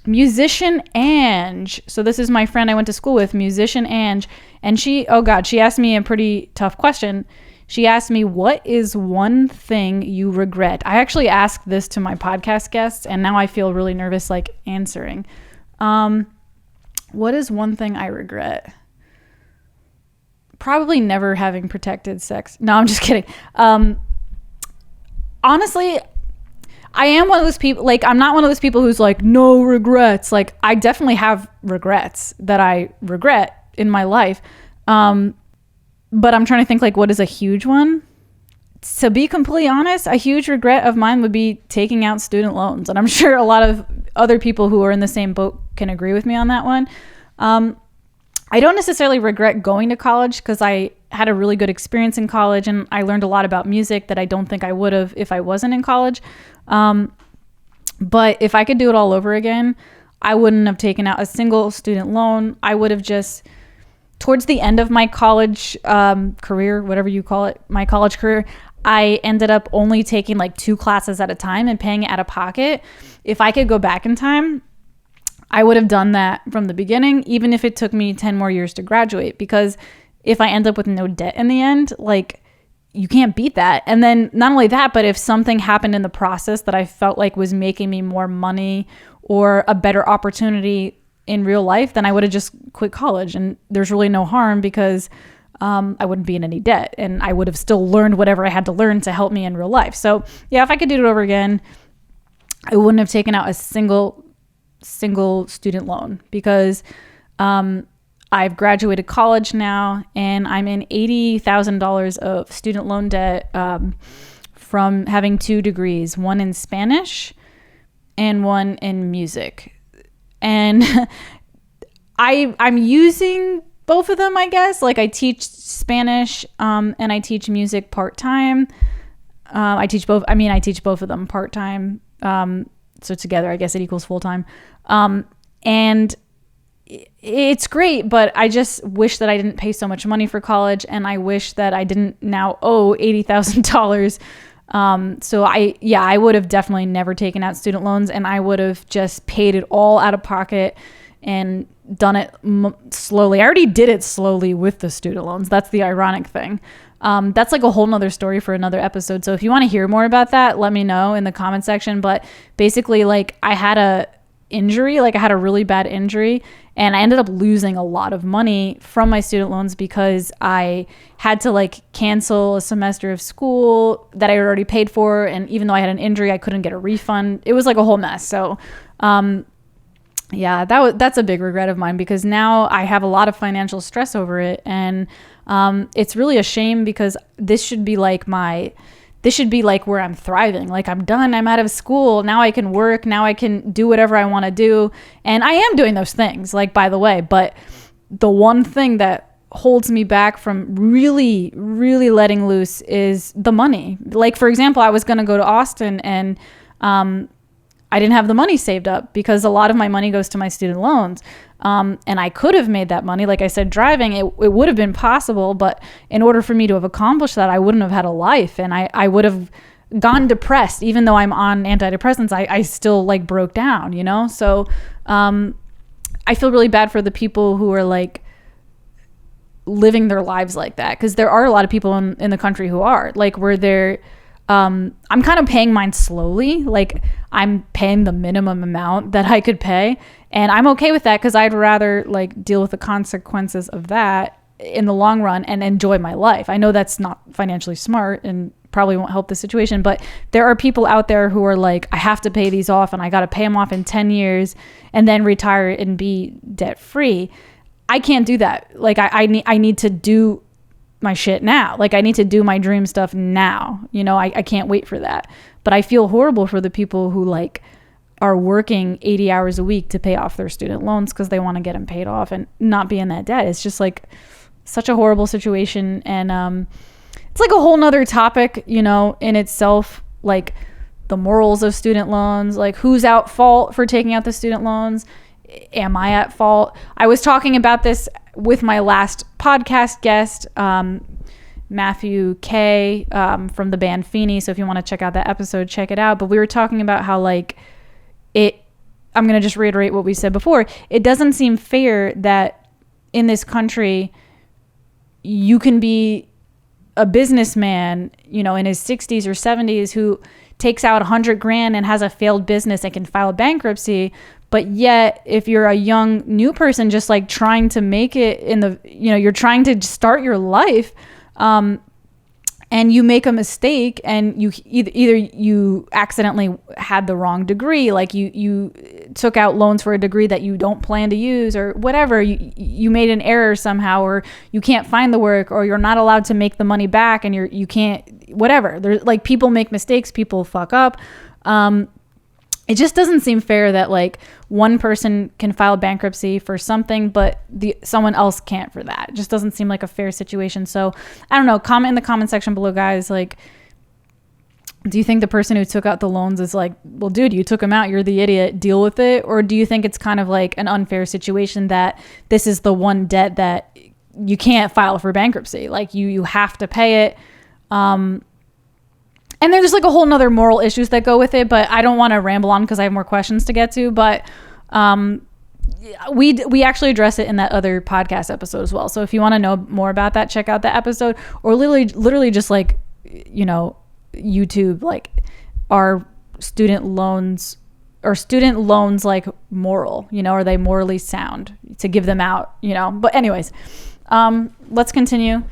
Musician Ange. So this is my friend I went to school with, Musician Ange. And she asked me a pretty tough question. She asked me, what is one thing you regret? I actually asked this to my podcast guests, and now I feel really nervous like answering. What is one thing I regret? Probably never having protected sex. No, I'm just kidding. Honestly, I am one of those people, like, I'm not one of those people who's like, no regrets. Like, I definitely have regrets that I regret in my life. But I'm trying to think, like, what is a huge one? To be completely honest, a huge regret of mine would be taking out student loans. And I'm sure a lot of other people who are in the same boat can agree with me on that one. I don't necessarily regret going to college because I had a really good experience in college and I learned a lot about music that I don't think I would have if I wasn't in college. But if I could do it all over again, I wouldn't have taken out a single student loan. I would have just, towards the end of my college career, whatever you call it, my college career, I ended up only taking like 2 classes at a time and paying it out of pocket. If I could go back in time, I would have done that from the beginning, even if it took me 10 more years to graduate, because if I end up with no debt in the end, like, you can't beat that. And then not only that, but if something happened in the process that I felt like was making me more money or a better opportunity in real life, then I would have just quit college. And there's really no harm because I wouldn't be in any debt and I would have still learned whatever I had to learn to help me in real life. So yeah, if I could do it over again, I wouldn't have taken out a single student loan because I've graduated college now and I'm in $80,000 of student loan debt from having 2 degrees, one in Spanish and one in music. And I'm using both of them, I guess. Like, I teach Spanish and I teach music part-time. I teach both of them part-time. So together, I guess it equals full-time. And it's great, but I just wish that I didn't pay so much money for college, and I wish that I didn't now owe $80,000. So I would have definitely never taken out student loans, and I would have just paid it all out of pocket and done it slowly. I already did it slowly with the student loans. That's the ironic thing. That's like a whole nother story for another episode. So if you want to hear more about that, let me know in the comment section. But basically, like, I had a really bad injury, and I ended up losing a lot of money from my student loans because I had to like cancel a semester of school that I had already paid for. And even though I had an injury, I couldn't get a refund. It was like a whole mess. So, yeah, that's a big regret of mine because now I have a lot of financial stress over it. And, it's really a shame because this should be like where I'm thriving. Like, I'm done. I'm out of school. Now I can work. Now I can do whatever I want to do. And I am doing those things, like, by the way. But the one thing that holds me back from really, really letting loose is the money. Like, for example, I was going to go to Austin and I didn't have the money saved up because a lot of my money goes to my student loans. And I could have made that money. Like I said, driving, it would have been possible, but in order for me to have accomplished that, I wouldn't have had a life, and I would have gone depressed. Even though I'm on antidepressants, I still like broke down, you know? So, I feel really bad for the people who are like living their lives like that. 'Cause there are a lot of people in the country who are like, where they're, I'm kind of paying mine slowly. Like, I'm paying the minimum amount that I could pay. And I'm okay with that because I'd rather like deal with the consequences of that in the long run and enjoy my life. I know that's not financially smart and probably won't help the situation, but there are people out there who are like, I have to pay these off and I got to pay them off in 10 years and then retire and be debt free. I can't do that. Like, I need to do my shit now. Like, I need to do my dream stuff now. You know, I can't wait for that. But I feel horrible for the people who like are working 80 hours a week to pay off their student loans because they want to get them paid off and not be in that debt. It's just like such a horrible situation. And it's like a whole nother topic, you know, in itself, like the morals of student loans, like who's at fault for taking out the student loans. Am I at fault? I was talking about this with my last podcast guest, Matthew K from the band Feeney. So if you want to check out that episode, check it out. But we were talking about how like I'm going to just reiterate what we said before. It doesn't seem fair that in this country you can be a businessman, you know, in his 60s or 70s who takes out $100,000 and has a failed business and can file bankruptcy. But yet, if you're a young new person just like trying to make it in the, you know, you're trying to start your life, and you make a mistake and you either you accidentally had the wrong degree, like you took out loans for a degree that you don't plan to use, or whatever, you made an error somehow, or you can't find the work, or you're not allowed to make the money back, and you can't, whatever. There's like, people make mistakes, people fuck up. It just doesn't seem fair that like one person can file bankruptcy for something, but someone else can't for that. It just doesn't seem like a fair situation. So I don't know. Comment in the comment section below, guys. Like, do you think the person who took out the loans is like, well, dude, you took them out, you're the idiot, deal with it? Or do you think it's kind of like an unfair situation that this is the one debt that you can't file for bankruptcy? Like you have to pay it. And there's like a whole nother moral issues that go with it, but I don't want to ramble on because I have more questions to get to. But we actually address it in that other podcast episode as well. So if you want to know more about that, check out that episode, or literally just like, you know, YouTube, like, are student loans like moral, you know, are they morally sound to give them out, you know? But anyways, let's continue.